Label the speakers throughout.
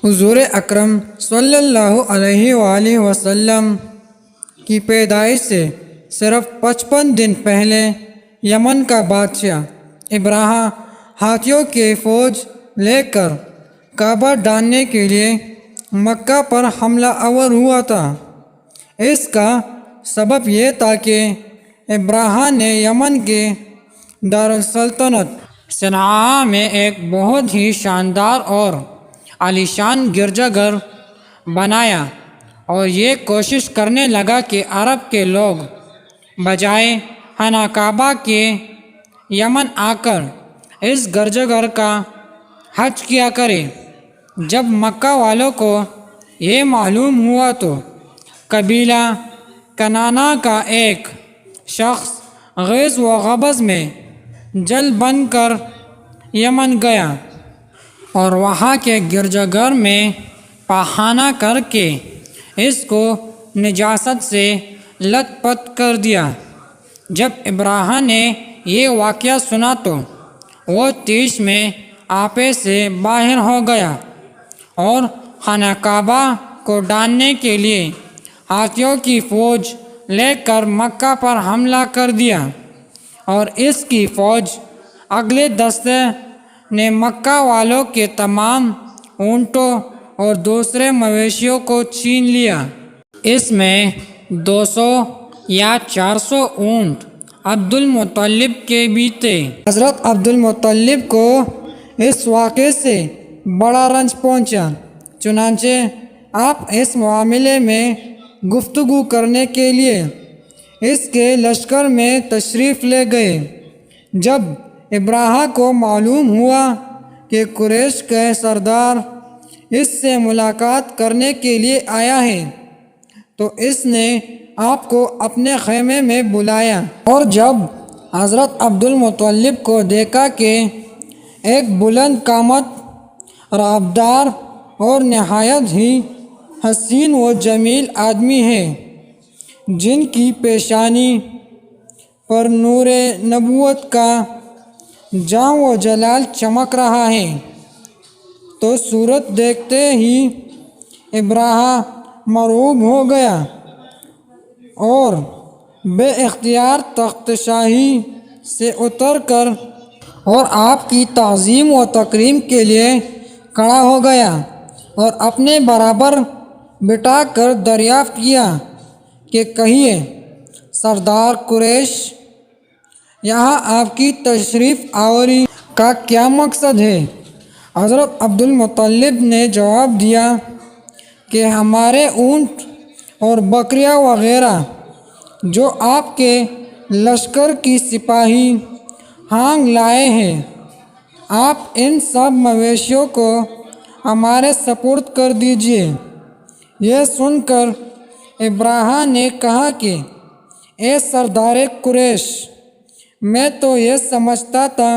Speaker 1: حضور اکرم صلی اللہ علیہ وآلہ وسلم کی پیدائش سے صرف 55 دن پہلے یمن کا بادشاہ ابراہا ہاتھیوں کی فوج لے کر کعبہ ڈالنے کے لیے مکہ پر حملہ آور ہوا تھا۔ اس کا سبب یہ تھا کہ ابراہا نے یمن کے دارالسلطنت صنعاء میں ایک بہت ہی شاندار اور عالیشان گرجا گھر بنایا اور یہ کوشش کرنے لگا کہ عرب کے لوگ بجائے خانہ کعبہ کے یمن آ کر اس گرجا گھر کا حج کیا کرے۔ جب مکہ والوں کو یہ معلوم ہوا تو قبیلہ کنانا کا ایک شخص غیظ و غبظ میں جل بن کر یمن گیا اور وہاں کے گرجا گھر میں پاخانہ کر کے اس کو نجاست سے لت پت کر دیا۔ جب ابراہا نے یہ واقعہ سنا تو وہ تیش میں آپے سے باہر ہو گیا اور خانہ کعبہ کو ڈالنے کے لیے ہاتھیوں کی فوج لے کر مکہ پر حملہ کر دیا، اور اس کی فوج اگلے دستے نے مکہ والوں کے تمام اونٹوں اور دوسرے مویشیوں کو چھین لیا۔ اس میں 200 یا 400 اونٹ عبد المطلب کے بھی تھے۔ حضرت عبد المطلب کو اس واقعے سے بڑا رنج پہنچا، چنانچہ آپ اس معاملے میں گفتگو کرنے کے لیے اس کے لشکر میں تشریف لے گئے۔ جب ابراہا کو معلوم ہوا کہ قریش کے سردار اس سے ملاقات کرنے کے لیے آیا ہے تو اس نے آپ کو اپنے خیمے میں بلایا، اور جب حضرت عبد المطلب کو دیکھا کہ ایک بلند قامت، رعبدار اور نہایت ہی حسین و جمیل آدمی ہے، جن کی پیشانی پر نور نبوت کا جام و جلال چمک رہا ہے، تو صورت دیکھتے ہی ابراہا مرعوب ہو گیا اور بے اختیار تخت شاہی سے اتر کر اور آپ کی تعظیم و تکریم کے لیے کھڑا ہو گیا اور اپنے برابر بٹھا کر دریافت کیا کہ کہیے سردار قریش، یہاں آپ کی تشریف آوری کا کیا مقصد ہے؟ حضرت عبد المطلب نے جواب دیا کہ ہمارے اونٹ اور بکریاں وغیرہ جو آپ کے لشکر کی سپاہی ہانگ لائے ہیں، آپ ان سب مویشیوں کو ہمارے سپرد کر دیجیے۔ یہ سن کر ابراہا نے کہا کہ اے سردار قریش، میں تو یہ سمجھتا تھا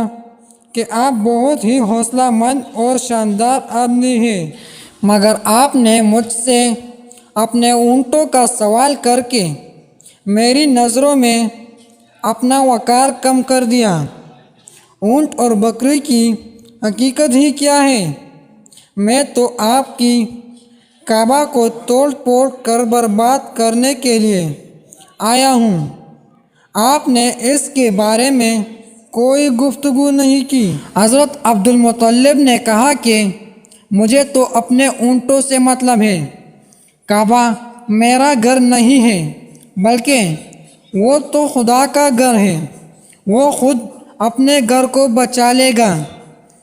Speaker 1: کہ آپ بہت ہی حوصلہ مند اور شاندار آدمی ہیں، مگر آپ نے مجھ سے اپنے اونٹوں کا سوال کر کے میری نظروں میں اپنا وقار کم کر دیا۔ اونٹ اور بکری کی حقیقت ہی کیا ہے؟ میں تو آپ کی کعبہ کو توڑ پھوڑ کر برباد کرنے کے لیے آیا ہوں، آپ نے اس کے بارے میں کوئی گفتگو نہیں کی۔ حضرت عبد المطلب نے کہا کہ مجھے تو اپنے اونٹوں سے مطلب ہے، کعبہ میرا گھر نہیں ہے، بلکہ وہ تو خدا کا گھر ہے، وہ خود اپنے گھر کو بچا لے گا،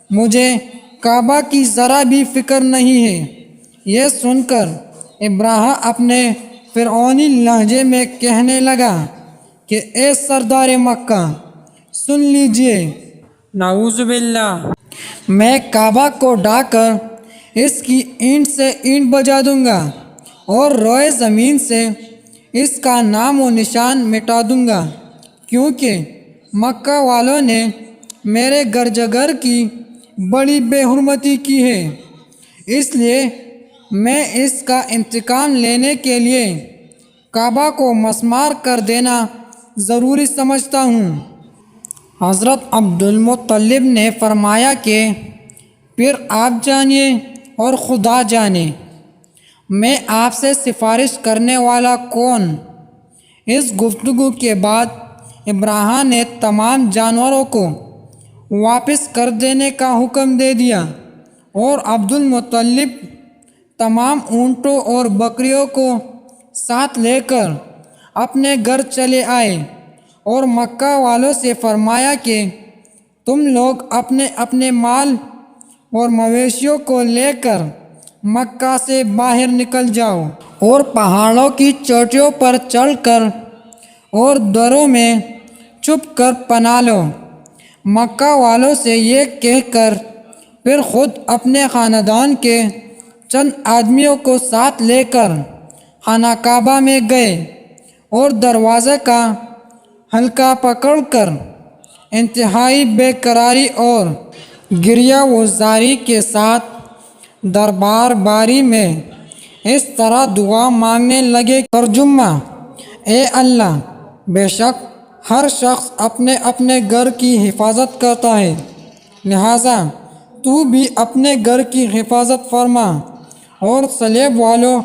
Speaker 1: مجھے کعبہ کی ذرا بھی فکر نہیں ہے۔ یہ سن کر ابراہا اپنے فرعونی لہجے میں کہنے لگا کہ اے سردار مکہ، سن لیجئے، نعوذ باللہ، میں کعبہ کو ڈھا کر اس کی اینٹ سے اینٹ بجا دوں گا اور روئے زمین سے اس کا نام و نشان مٹا دوں گا، کیونکہ مکہ والوں نے میرے گرجا گھر کی بڑی بے حرمتی کی ہے، اس لیے میں اس کا انتقام لینے کے لیے کعبہ کو مسمار کر دینا ضروری سمجھتا ہوں۔ حضرت عبد المطلب نے فرمایا کہ پھر آپ جانیے اور خدا جانے میں آپ سے سفارش کرنے والا کون؟ اس گفتگو کے بعد ابراہیم نے تمام جانوروں کو واپس کر دینے کا حکم دے دیا اور عبد المطلب تمام اونٹوں اور بکریوں کو ساتھ لے کر اپنے گھر چلے آئے اور مکہ والوں سے فرمایا کہ تم لوگ اپنے اپنے مال اور مویشیوں کو لے کر مکہ سے باہر نکل جاؤ اور پہاڑوں کی چوٹیوں پر چڑھ کر اور دروں میں چھپ کر پناہ لو۔ مکہ والوں سے یہ کہہ کر پھر خود اپنے خاندان کے چند آدمیوں کو ساتھ لے کر خانہ کعبہ میں گئے اور دروازے کا حلقہ پکڑ کر انتہائی بے قراری اور گریہ و زاری کے ساتھ دربار باری میں اس طرح دعا مانگنے لگے۔ ترجمہ: اے اللہ، بے شک ہر شخص اپنے اپنے گھر کی حفاظت کرتا ہے، لہٰذا تو بھی اپنے گھر کی حفاظت فرما اور صلیب والوں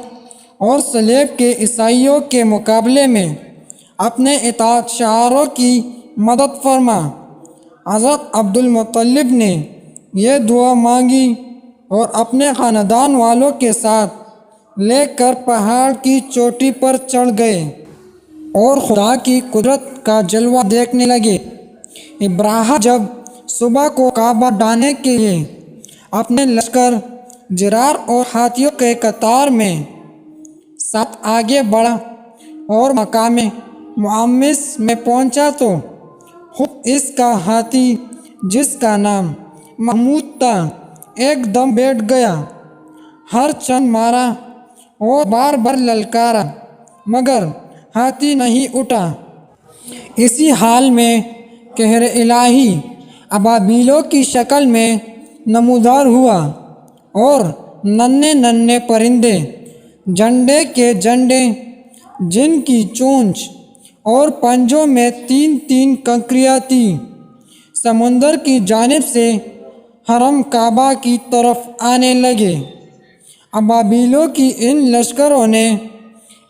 Speaker 1: اور صلیب کے عیسائیوں کے مقابلے میں اپنے اطاعت شعاروں کی مدد فرما۔ حضرت عبد المطلب نے یہ دعا مانگی اور اپنے خاندان والوں کے ساتھ لے کر پہاڑ کی چوٹی پر چڑھ گئے اور خدا کی قدرت کا جلوہ دیکھنے لگے۔ ابراہیم جب صبح کو کعبہ ڈھانے کے لیے اپنے لشکر جرار اور ہاتھیوں کے قطار میں ساتھ آگے بڑھا اور مقام معمس میں پہنچا تو خود اس کا ہاتھی، جس کا نام محمود تھا، ایک دم بیٹھ گیا، ہر چند مارا اور بار بار للکارا مگر ہاتھی نہیں اٹھا۔ اسی حال میں قہر الہی ابابیلوں کی شکل میں نمودار ہوا اور ننھے ننھے پرندے، جھنڈے کے جھنڈے، جن کی چونچ اور پنجوں میں تین تین کنکریاں تھیں، سمندر کی جانب سے حرم کعبہ کی طرف آنے لگے۔ ابابیلوں کی ان لشکروں نے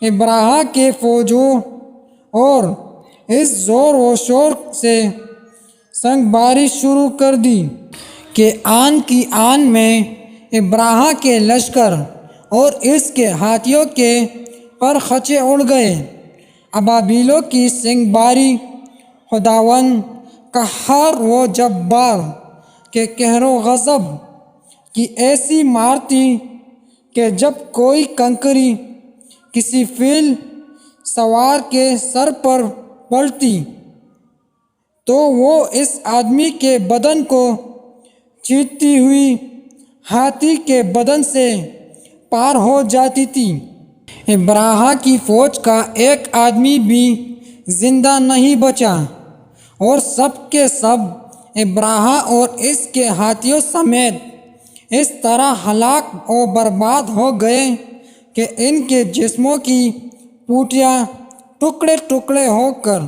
Speaker 1: ابراہیم کے فوجوں اور اس زور و شور سے سنگ باری شروع کر دی کہ آن کی آن میں ابراہیم کے لشکر اور اس کے ہاتھیوں کے پر خچے اڑ گئے۔ ابابیلوں کی سنگ باری خداوند قہار و جبار کے قہر و غضب کی ایسی مار تھی کہ جب کوئی کنکری کسی فیل سوار کے سر پر پڑتی تو وہ اس آدمی کے بدن کو چیرتی ہوئی ہاتھی کے بدن سے پار ہو جاتی تھی۔ ابراہیم کی فوج کا ایک آدمی بھی زندہ نہیں بچا اور سب کے سب ابراہیم اور اس کے ہاتھیوں سمیت اس طرح ہلاک و برباد ہو گئے کہ ان کے جسموں کی پوٹیاں ٹکڑے ٹکڑے ہو کر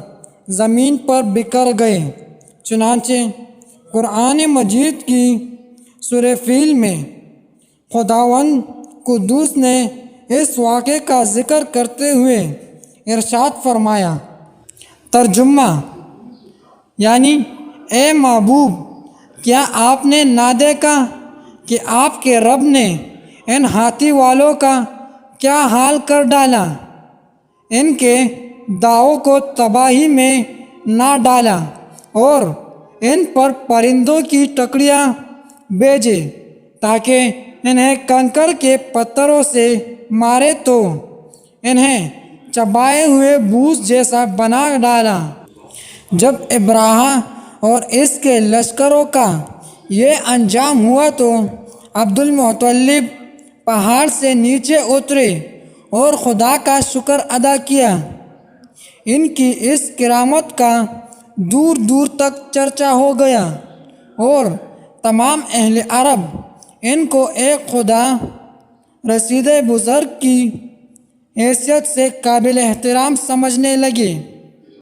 Speaker 1: زمین پر بکھر گئے۔ چنانچہ قرآن مجید کی سورہ فیل میں خداوند قدوس نے اس واقعے کا ذکر کرتے ہوئے ارشاد فرمایا۔ ترجمہ: یعنی اے محبوب، کیا آپ نے نہ دیکھا کہ آپ کے رب نے ان ہاتھی والوں کا کیا حال کر ڈالا؟ ان کے داؤں کو تباہی میں نہ ڈالا اور ان پر پرندوں کی ٹکڑیاں بھیجے تاکہ انہیں کنکر کے پتھروں سے مارے تو انہیں چبائے ہوئے بھوس جیسا بنا ڈالا۔ جب ابراہیم اور اس کے لشکروں کا یہ انجام ہوا تو عبد المطلب پہاڑ سے نیچے اترے اور خدا کا شکر ادا کیا۔ ان کی اس کرامت کا دور دور تک چرچا ہو گیا اور تمام اہل عرب ان کو ایک خدا رسید بزرگ کی حیثیت سے قابل احترام سمجھنے لگے۔